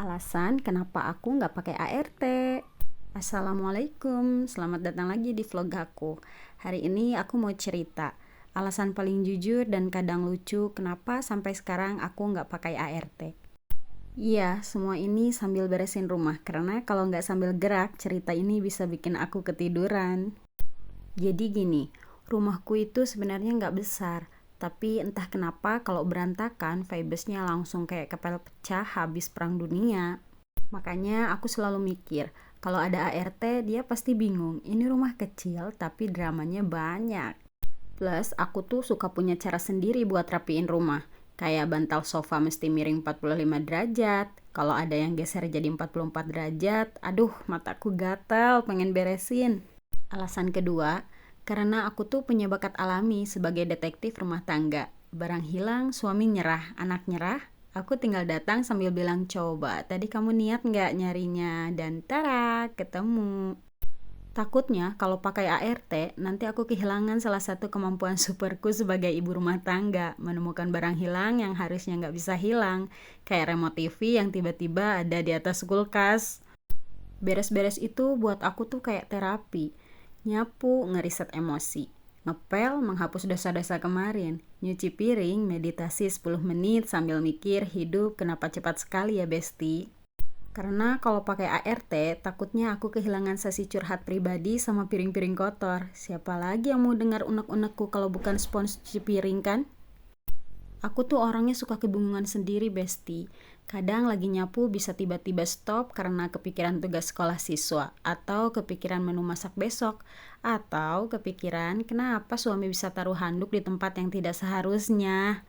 Alasan kenapa aku nggak pakai ART. Assalamualaikum, selamat datang lagi di vlog aku. Hari ini aku mau cerita alasan paling jujur dan kadang lucu kenapa sampai sekarang aku nggak pakai ART. Iya, semua ini sambil beresin rumah karena kalau nggak sambil gerak, cerita ini bisa bikin aku ketiduran. Jadi gini, rumahku itu sebenarnya nggak besar, tapi entah kenapa kalau berantakan, vibes-nya langsung kayak kepel pecah habis perang dunia. Makanya aku selalu mikir, kalau ada ART dia pasti bingung, ini rumah kecil tapi dramanya banyak. Plus aku tuh suka punya cara sendiri buat rapiin rumah. Kayak bantal sofa mesti miring 45 derajat. Kalau ada yang geser jadi 44 derajat, aduh mataku gatel pengen beresin. Alasan kedua, karena aku tuh punya bakat alami sebagai detektif rumah tangga. Barang hilang, suami nyerah, anak nyerah, aku tinggal datang sambil bilang, coba tadi kamu niat nggak nyarinya? Dan tara, ketemu. Takutnya kalau pakai ART, nanti aku kehilangan salah satu kemampuan superku sebagai ibu rumah tangga, menemukan barang hilang yang harusnya nggak bisa hilang, kayak remote TV yang tiba-tiba ada di atas kulkas. Beres-beres itu buat aku tuh kayak terapi. Nyapu, ngeriset emosi. Ngepel, menghapus dosa-dosa kemarin. Nyuci piring, meditasi 10 menit sambil mikir hidup kenapa cepat sekali ya besti. Karena kalau pakai ART, takutnya aku kehilangan sesi curhat pribadi sama piring-piring kotor. Siapa lagi yang mau dengar unek-unekku kalau bukan spons cuci piring kan? Aku tuh orangnya suka kebingungan sendiri, Besti. Kadang lagi nyapu bisa tiba-tiba stop karena kepikiran tugas sekolah siswa, atau kepikiran menu masak besok, atau kepikiran kenapa suami bisa taruh handuk di tempat yang tidak seharusnya.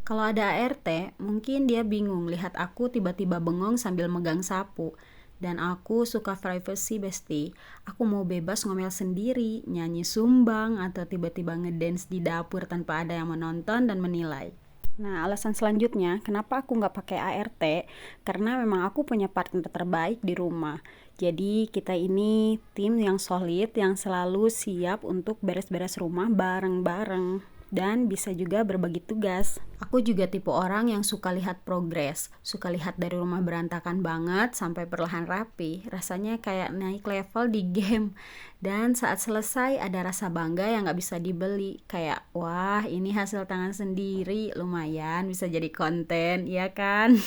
Kalau ada ART, mungkin dia bingung lihat aku tiba-tiba bengong sambil megang sapu. Dan aku suka privacy, Besti. Aku mau bebas ngomel sendiri, nyanyi sumbang, atau tiba-tiba ngedance di dapur tanpa ada yang menonton dan menilai. Nah, alasan selanjutnya, kenapa aku nggak pakai ART? Karena memang aku punya partner terbaik di rumah. Jadi kita ini tim yang solid, yang selalu siap untuk beres-beres rumah bareng-bareng. Dan bisa juga berbagi tugas. Aku juga tipe orang yang suka lihat progres, suka lihat dari rumah berantakan banget sampai perlahan rapi. Rasanya kayak naik level di game. Dan saat selesai ada rasa bangga yang gak bisa dibeli. Kayak, wah ini hasil tangan sendiri, lumayan bisa jadi konten, iya kan?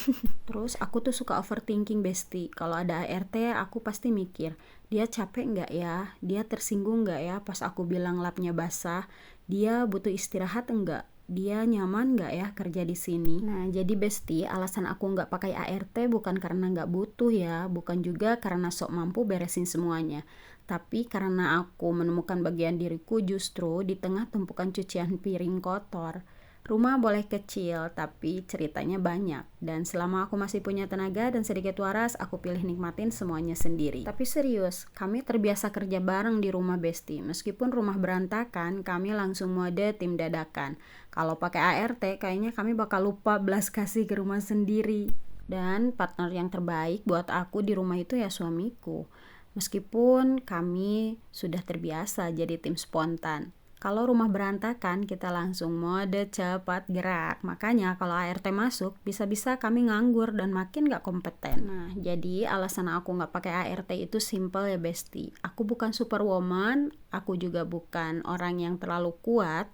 Terus aku tuh suka overthinking, Besti. Kalau ada ART aku pasti mikir, dia capek nggak ya? Dia tersinggung nggak ya pas aku bilang lapnya basah? Dia butuh istirahat enggak? Dia nyaman nggak ya kerja di sini? Nah, jadi Besti, alasan aku nggak pakai ART bukan karena nggak butuh ya, bukan juga karena sok mampu beresin semuanya. Tapi karena aku menemukan bagian diriku justru di tengah tumpukan cucian piring kotor. Rumah boleh kecil, tapi ceritanya banyak. Dan selama aku masih punya tenaga dan sedikit waras, aku pilih nikmatin semuanya sendiri. Tapi serius, kami terbiasa kerja bareng di rumah Besti. Meskipun rumah berantakan, kami langsung mode tim dadakan. Kalau pakai ART, kayaknya kami bakal lupa belas kasih ke rumah sendiri. Dan partner yang terbaik buat aku di rumah itu ya suamiku. Meskipun kami sudah terbiasa jadi tim spontan. Kalau rumah berantakan, kita langsung mode cepat gerak. Makanya kalau ART masuk, bisa-bisa kami nganggur dan makin gak kompeten. Nah, jadi alasan aku gak pakai ART itu simple ya Besti. Aku bukan superwoman, aku juga bukan orang yang terlalu kuat,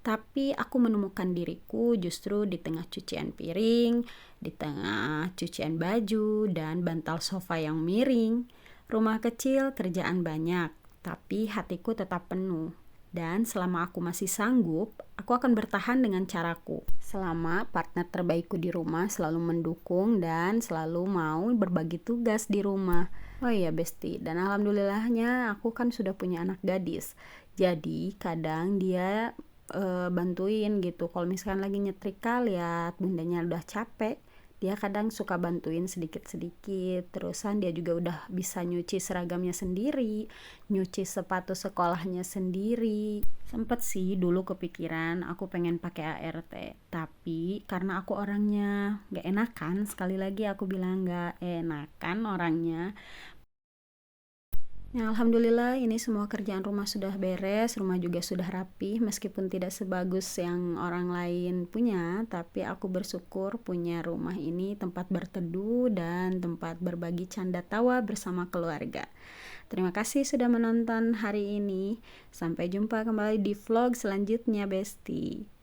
tapi aku menemukan diriku justru di tengah cucian piring, di tengah cucian baju, dan bantal sofa yang miring. Rumah kecil, kerjaan banyak, tapi hatiku tetap penuh. Dan selama aku masih sanggup, aku akan bertahan dengan caraku. Selama partner terbaikku di rumah selalu mendukung dan selalu mau berbagi tugas di rumah. Oh iya Besti, dan alhamdulillahnya aku kan sudah punya anak gadis. Jadi kadang dia bantuin gitu. Kalau misalkan lagi nyetrika lihat bundanya udah capek, dia kadang suka bantuin sedikit-sedikit. Terusan dia juga udah bisa nyuci seragamnya sendiri, nyuci sepatu sekolahnya sendiri. Sempet sih dulu kepikiran aku pengen pakai ART, tapi karena aku orangnya gak enakan, sekali lagi aku bilang gak enakan orangnya, Ya, alhamdulillah ini semua kerjaan rumah sudah beres, rumah juga sudah rapi, meskipun tidak sebagus yang orang lain punya, tapi aku bersyukur punya rumah ini tempat berteduh dan tempat berbagi canda tawa bersama keluarga. Terima kasih sudah menonton hari ini. Sampai jumpa kembali di vlog selanjutnya, Besti.